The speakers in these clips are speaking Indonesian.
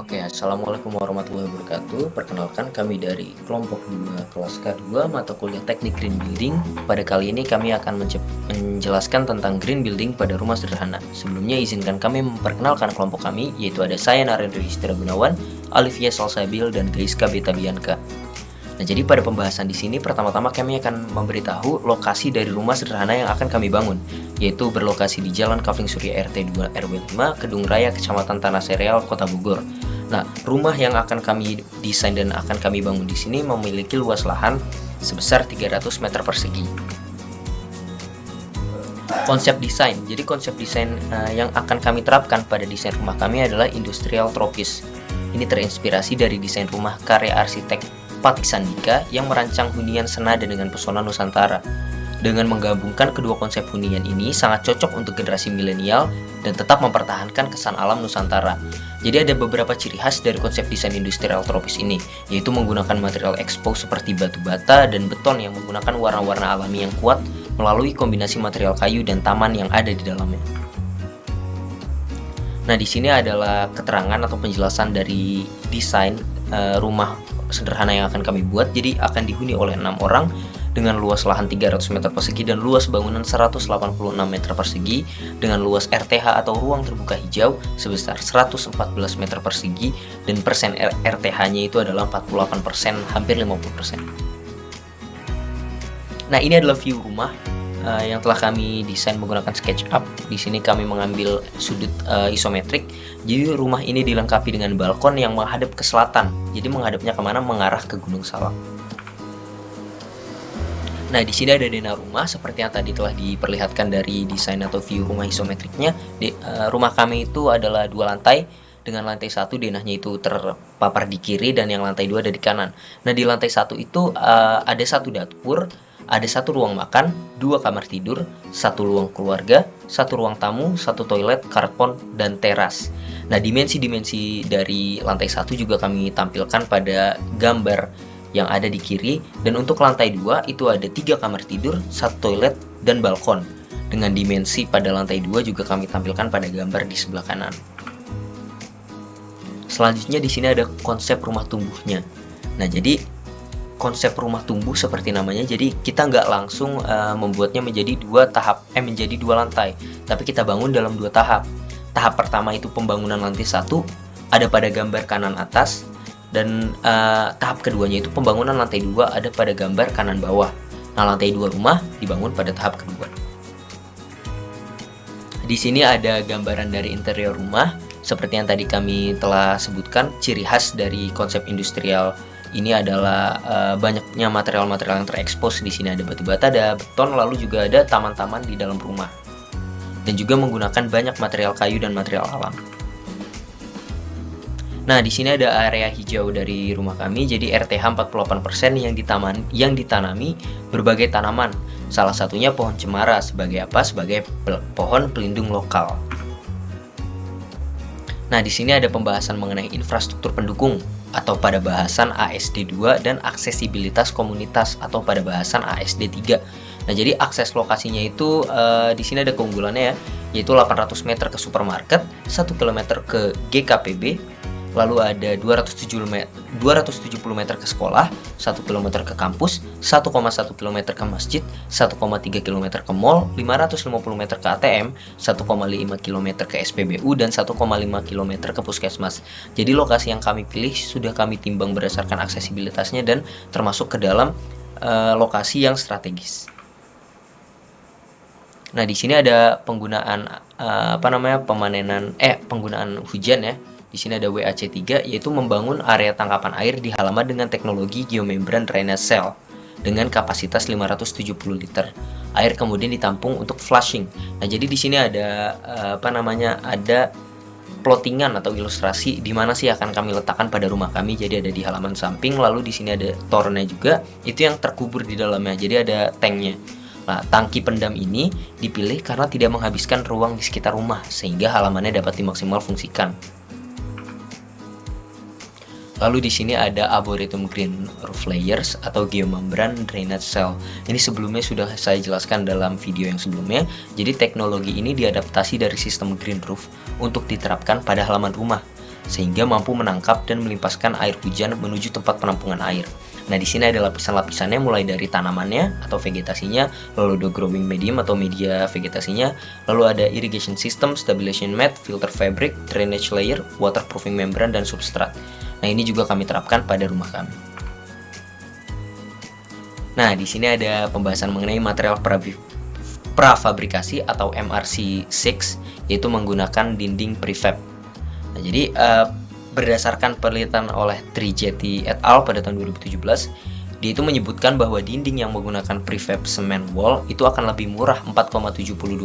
Assalamualaikum warahmatullahi wabarakatuh. Perkenalkan, kami dari kelompok 2 kelas K2 mata kuliah Teknik Green Building. Pada kali ini kami akan menjelaskan tentang green building pada rumah sederhana. Sebelumnya izinkan kami memperkenalkan kelompok kami, yaitu ada saya Narendra Yustra Gunawan, Alivia Salsabil, dan Gaiska Beta Bianca. Nah, jadi pada pembahasan di sini pertama-tama kami akan memberitahu lokasi dari rumah sederhana yang akan kami bangun, yaitu berlokasi di Jalan Kavling Surya RT 2 RW 5, Kedung Raya, Kecamatan Tanah Sereal, Kota Bogor. Nah, rumah yang akan kami desain dan akan kami bangun di sini memiliki luas lahan sebesar 300 meter persegi. Konsep desain. Jadi konsep desain yang akan kami terapkan pada desain rumah kami adalah industrial tropis. Ini terinspirasi dari desain rumah karya arsitek Patik Sandika yang merancang hunian senada dengan pesona Nusantara. Dengan menggabungkan kedua konsep hunian ini sangat cocok untuk generasi milenial dan tetap mempertahankan kesan alam Nusantara. Jadi ada beberapa ciri khas dari konsep desain industrial tropis ini, yaitu menggunakan material expose seperti batu bata dan beton yang menggunakan warna-warna alami yang kuat melalui kombinasi material kayu dan taman yang ada di dalamnya. Nah, di sini adalah keterangan atau penjelasan dari desain rumah sederhana yang akan kami buat. Jadi akan dihuni oleh 6 orang dengan luas lahan 300 meter persegi dan luas bangunan 186 meter persegi dengan luas RTH atau ruang terbuka hijau sebesar 114 meter persegi dan persen RTH-nya itu adalah 48%, hampir 50%. Nah, ini adalah view rumah yang telah kami desain menggunakan SketchUp. Di sini kami mengambil sudut isometrik. Jadi rumah ini dilengkapi dengan balkon yang menghadap ke selatan. Jadi menghadapnya kemana? Mengarah ke Gunung Salak. Nah, di sini ada denah rumah seperti yang tadi telah diperlihatkan dari desain atau view rumah isometriknya. Rumah kami itu adalah 2 lantai. Dengan lantai 1 denahnya itu terpapar di kiri dan yang lantai 2 ada di kanan. Nah, di lantai 1 itu ada 1 dapur, ada 1 ruang makan, 2 kamar tidur, 1 ruang keluarga, 1 ruang tamu, 1 toilet, carport, dan teras. Nah, dimensi-dimensi dari lantai 1 juga kami tampilkan pada gambar yang ada di kiri. Dan untuk lantai 2 itu ada 3 kamar tidur, 1 toilet, dan balkon. Dengan dimensi pada lantai 2 juga kami tampilkan pada gambar di sebelah kanan. Selanjutnya di sini ada konsep rumah tumbuhnya. Nah, jadi konsep rumah tumbuh seperti namanya, jadi kita nggak langsung membuatnya menjadi 2 lantai, tapi kita bangun dalam 2 tahap. Tahap pertama itu pembangunan lantai 1 ada pada gambar kanan atas, dan tahap keduanya itu pembangunan lantai 2 ada pada gambar kanan bawah. Nah, lantai 2 rumah dibangun pada tahap kedua. Di sini ada gambaran dari interior rumah. Seperti yang tadi kami telah sebutkan, ciri khas dari konsep industrial ini adalah banyaknya material-material yang terekspos. Di sini ada batu bata, ada beton, lalu juga ada taman-taman di dalam rumah. Dan juga menggunakan banyak material kayu dan material alam. Nah, di sini ada area hijau dari rumah kami. Jadi RTH 48% yang ditanami berbagai tanaman. Salah satunya pohon cemara. Sebagai apa? Sebagai pohon pelindung lokal. Nah, di sini ada pembahasan mengenai infrastruktur pendukung atau pada bahasan ASD 2 dan aksesibilitas komunitas atau pada bahasan ASD 3. Nah, jadi akses lokasinya itu di sini ada keunggulannya ya, yaitu 800 meter ke supermarket, 1 km ke GKPB, lalu ada 270 meter ke sekolah, 1 km ke kampus, 1,1 km ke masjid, 1,3 km ke mall, 550 meter ke ATM, 1,5 km ke SPBU, dan 1,5 km ke puskesmas. Jadi lokasi yang kami pilih sudah kami timbang berdasarkan aksesibilitasnya dan termasuk ke dalam lokasi yang strategis. Nah, di sini ada penggunaan penggunaan hujan ya. Di sini ada WAC3, yaitu membangun area tangkapan air di halaman dengan teknologi geomembran drainage cell dengan kapasitas 570 liter. Air kemudian ditampung untuk flushing. Nah, jadi di sini ada ada plottingan atau ilustrasi di mana sih akan kami letakkan pada rumah kami. Jadi ada di halaman samping, lalu di sini ada tornya juga, itu yang terkubur di dalamnya. Jadi ada tanknya. Nah, tangki pendam ini dipilih karena tidak menghabiskan ruang di sekitar rumah sehingga halamannya dapat dimaksimal fungsikan. Lalu di sini ada Arboretum Green Roof Layers atau geomembran drainage cell. Ini sebelumnya sudah saya jelaskan dalam video yang sebelumnya. Jadi teknologi ini diadaptasi dari sistem green roof untuk diterapkan pada halaman rumah. sehingga mampu menangkap dan melimpaskan air hujan menuju tempat penampungan air. Nah, di sini ada lapisan-lapisannya mulai dari tanamannya atau vegetasinya, lalu ada growing medium atau media vegetasinya, lalu ada irrigation system, stabilization mat, filter fabric, drainage layer, waterproofing membran, dan substrat. Nah, ini juga kami terapkan pada rumah kami. Nah, di sini ada pembahasan mengenai material prafabrikasi atau MRC6, yaitu menggunakan dinding prefab. Nah, jadi berdasarkan penelitian oleh Trijetti et al. Pada tahun 2017, dia itu menyebutkan bahwa dinding yang menggunakan prefab cement wall itu akan lebih murah 4,72%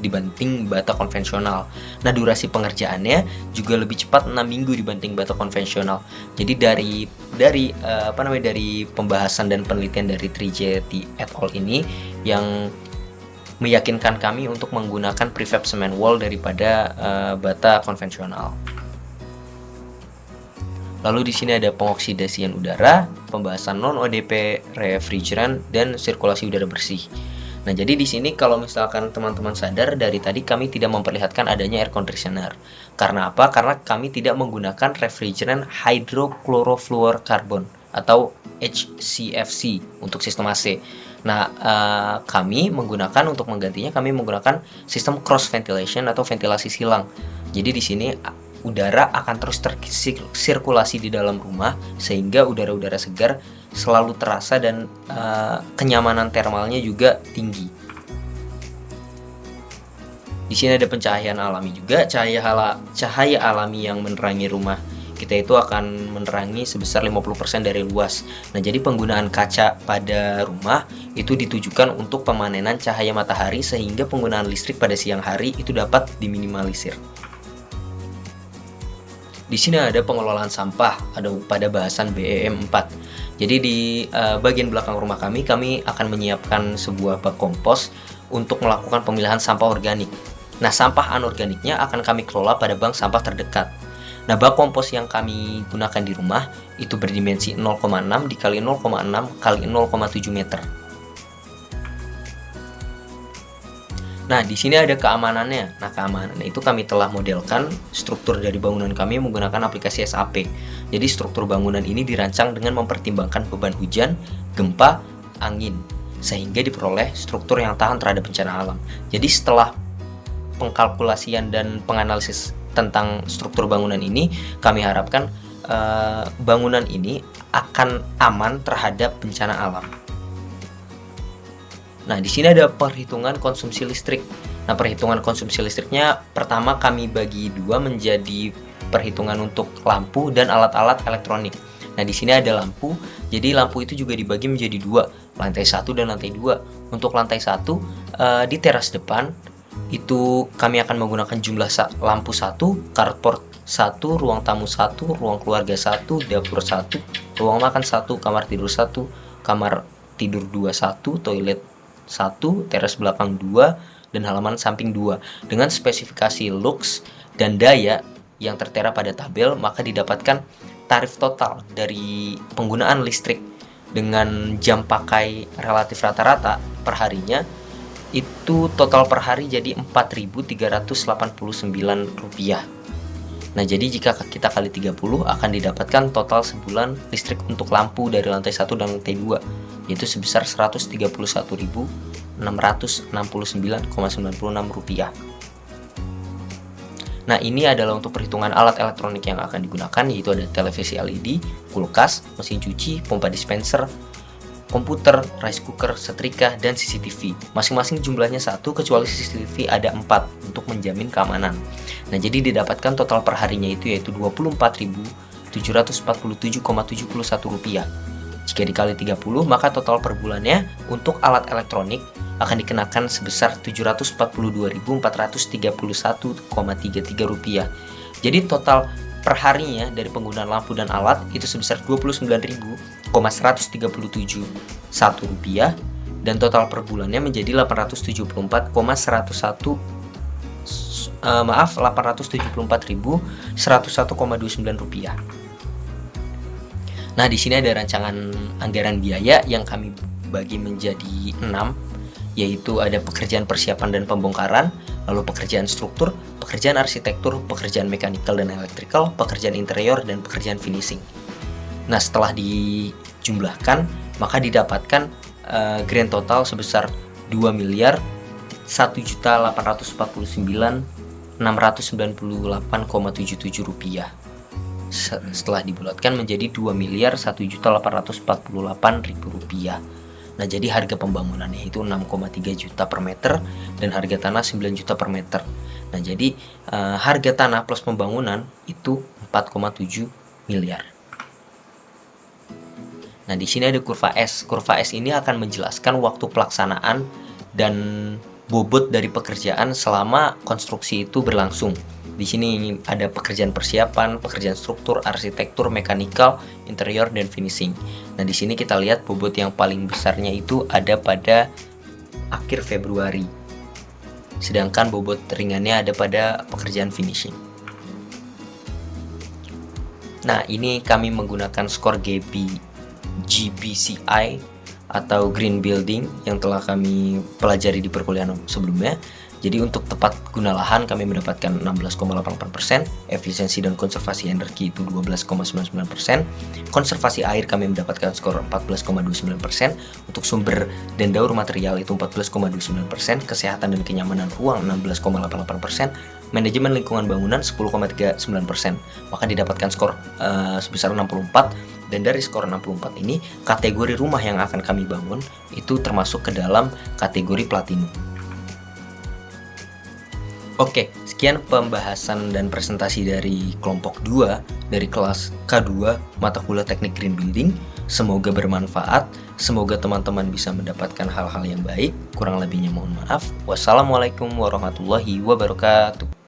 dibanding bata konvensional. Nah, durasi pengerjaannya juga lebih cepat 6 minggu dibanding bata konvensional. Jadi dari pembahasan dan penelitian dari Trijetti et al. Ini yang meyakinkan kami untuk menggunakan prefab cement wall daripada bata konvensional. Lalu di sini ada pengoksidasian udara, pembahasan non-ODP refrigeran, dan sirkulasi udara bersih. Nah, jadi di sini kalau misalkan teman-teman sadar, dari tadi kami tidak memperlihatkan adanya air conditioner. Karena apa? Karena kami tidak menggunakan refrigeran hydrochlorofluorocarbon atau HCFC untuk sistem AC. Nah, kami menggunakan untuk menggantinya, kami menggunakan sistem cross ventilation atau ventilasi silang. Jadi di sini udara akan terus tersirkulasi di dalam rumah sehingga udara-udara segar selalu terasa dan kenyamanan termalnya juga tinggi. Di sini ada pencahayaan alami juga, cahaya alami yang menerangi rumah kita itu akan menerangi sebesar 50% dari luas. Nah, jadi penggunaan kaca pada rumah itu ditujukan untuk pemanenan cahaya matahari sehingga penggunaan listrik pada siang hari itu dapat diminimalisir. Di sini ada pengelolaan sampah, ada pada bahasan BEM 4. Jadi di bagian belakang rumah kami akan menyiapkan sebuah bak kompos untuk melakukan pemilahan sampah organik. Nah, sampah anorganiknya akan kami kelola pada bank sampah terdekat. Nah, bak kompos yang kami gunakan di rumah itu berdimensi 0,6 dikali 0,6 kali 0,7 meter. Nah, di sini ada keamanannya. Nah, keamanannya itu kami telah modelkan struktur dari bangunan kami menggunakan aplikasi SAP. Jadi, struktur bangunan ini dirancang dengan mempertimbangkan beban hujan, gempa, angin, sehingga diperoleh struktur yang tahan terhadap bencana alam. Jadi, setelah pengkalkulasian dan penganalisis tentang struktur bangunan ini, kami harapkan bangunan ini akan aman terhadap bencana alam. Nah, di sini ada perhitungan konsumsi listrik. Nah, perhitungan konsumsi listriknya pertama kami bagi dua menjadi perhitungan untuk lampu dan alat-alat elektronik. Nah, di sini ada lampu. Jadi lampu itu juga dibagi menjadi dua, lantai 1 dan lantai 2. Untuk lantai 1 di teras depan itu kami akan menggunakan jumlah lampu 1, carport 1, ruang tamu 1, ruang keluarga 1, dapur 1, ruang makan 1, kamar tidur 1, kamar tidur 2 1, toilet 1, teras belakang 2, dan halaman samping 2. Dengan spesifikasi lux dan daya yang tertera pada tabel, maka didapatkan tarif total dari penggunaan listrik dengan jam pakai relatif rata-rata per harinya itu total per hari jadi Rp4.389. Nah, jadi jika kita kali 30 akan didapatkan total sebulan listrik untuk lampu dari lantai 1 dan lantai 2 yaitu sebesar Rp131.669,96. Nah, ini adalah untuk perhitungan alat elektronik yang akan digunakan, yaitu ada televisi LED, kulkas, mesin cuci, pompa dispenser, komputer, rice cooker, setrika, dan CCTV. Masing-masing jumlahnya 1, kecuali CCTV ada 4 untuk menjamin keamanan. Nah, jadi didapatkan total per harinya itu yaitu Rp24.747,71. Jika dikali 30, maka total per bulannya untuk alat elektronik akan dikenakan sebesar Rp742.431,33. Jadi total per harinya dari penggunaan lampu dan alat itu sebesar Rp29.137 dan total per bulannya menjadi Rp874.101,29. Nah, di sini ada rancangan anggaran biaya yang kami bagi menjadi 6. yaitu ada pekerjaan persiapan dan pembongkaran, lalu pekerjaan struktur, pekerjaan arsitektur, pekerjaan mekanikal dan elektrikal, pekerjaan interior, dan pekerjaan finishing. Nah, setelah dijumlahkan, maka didapatkan grand total sebesar 2.1.849.698,77 rupiah. Setelah dibulatkan menjadi 2.1.848.000 rupiah. Nah, jadi harga pembangunannya itu 6,3 juta per meter dan harga tanah 9 juta per meter. Nah, jadi harga tanah plus pembangunan itu 4,7 miliar. Nah, di sini ada kurva S. Kurva S ini akan menjelaskan waktu pelaksanaan dan bobot dari pekerjaan selama konstruksi itu berlangsung. Di sini ada pekerjaan persiapan, pekerjaan struktur, arsitektur, mekanikal, interior, dan finishing. Nah, di sini kita lihat bobot yang paling besarnya itu ada pada akhir Februari. Sedangkan bobot ringannya ada pada pekerjaan finishing. Nah, ini kami menggunakan skor GBCI atau Green Building yang telah kami pelajari di perkuliahan sebelumnya. Jadi untuk tepat guna lahan kami mendapatkan 16,88%, efisiensi dan konservasi energi itu 12,99%, konservasi air kami mendapatkan skor 14,29%, untuk sumber dan daur material itu 14,29%, kesehatan dan kenyamanan ruang 16,88%, manajemen lingkungan bangunan 10,39%, maka didapatkan skor sebesar 64. Dan dari skor 64 ini, kategori rumah yang akan kami bangun itu termasuk ke dalam kategori platinum. Oke, sekian pembahasan dan presentasi dari kelompok 2 dari kelas K2 mata kuliah teknik Green Building. Semoga bermanfaat, semoga teman-teman bisa mendapatkan hal-hal yang baik. Kurang lebihnya mohon maaf. Wassalamualaikum warahmatullahi wabarakatuh.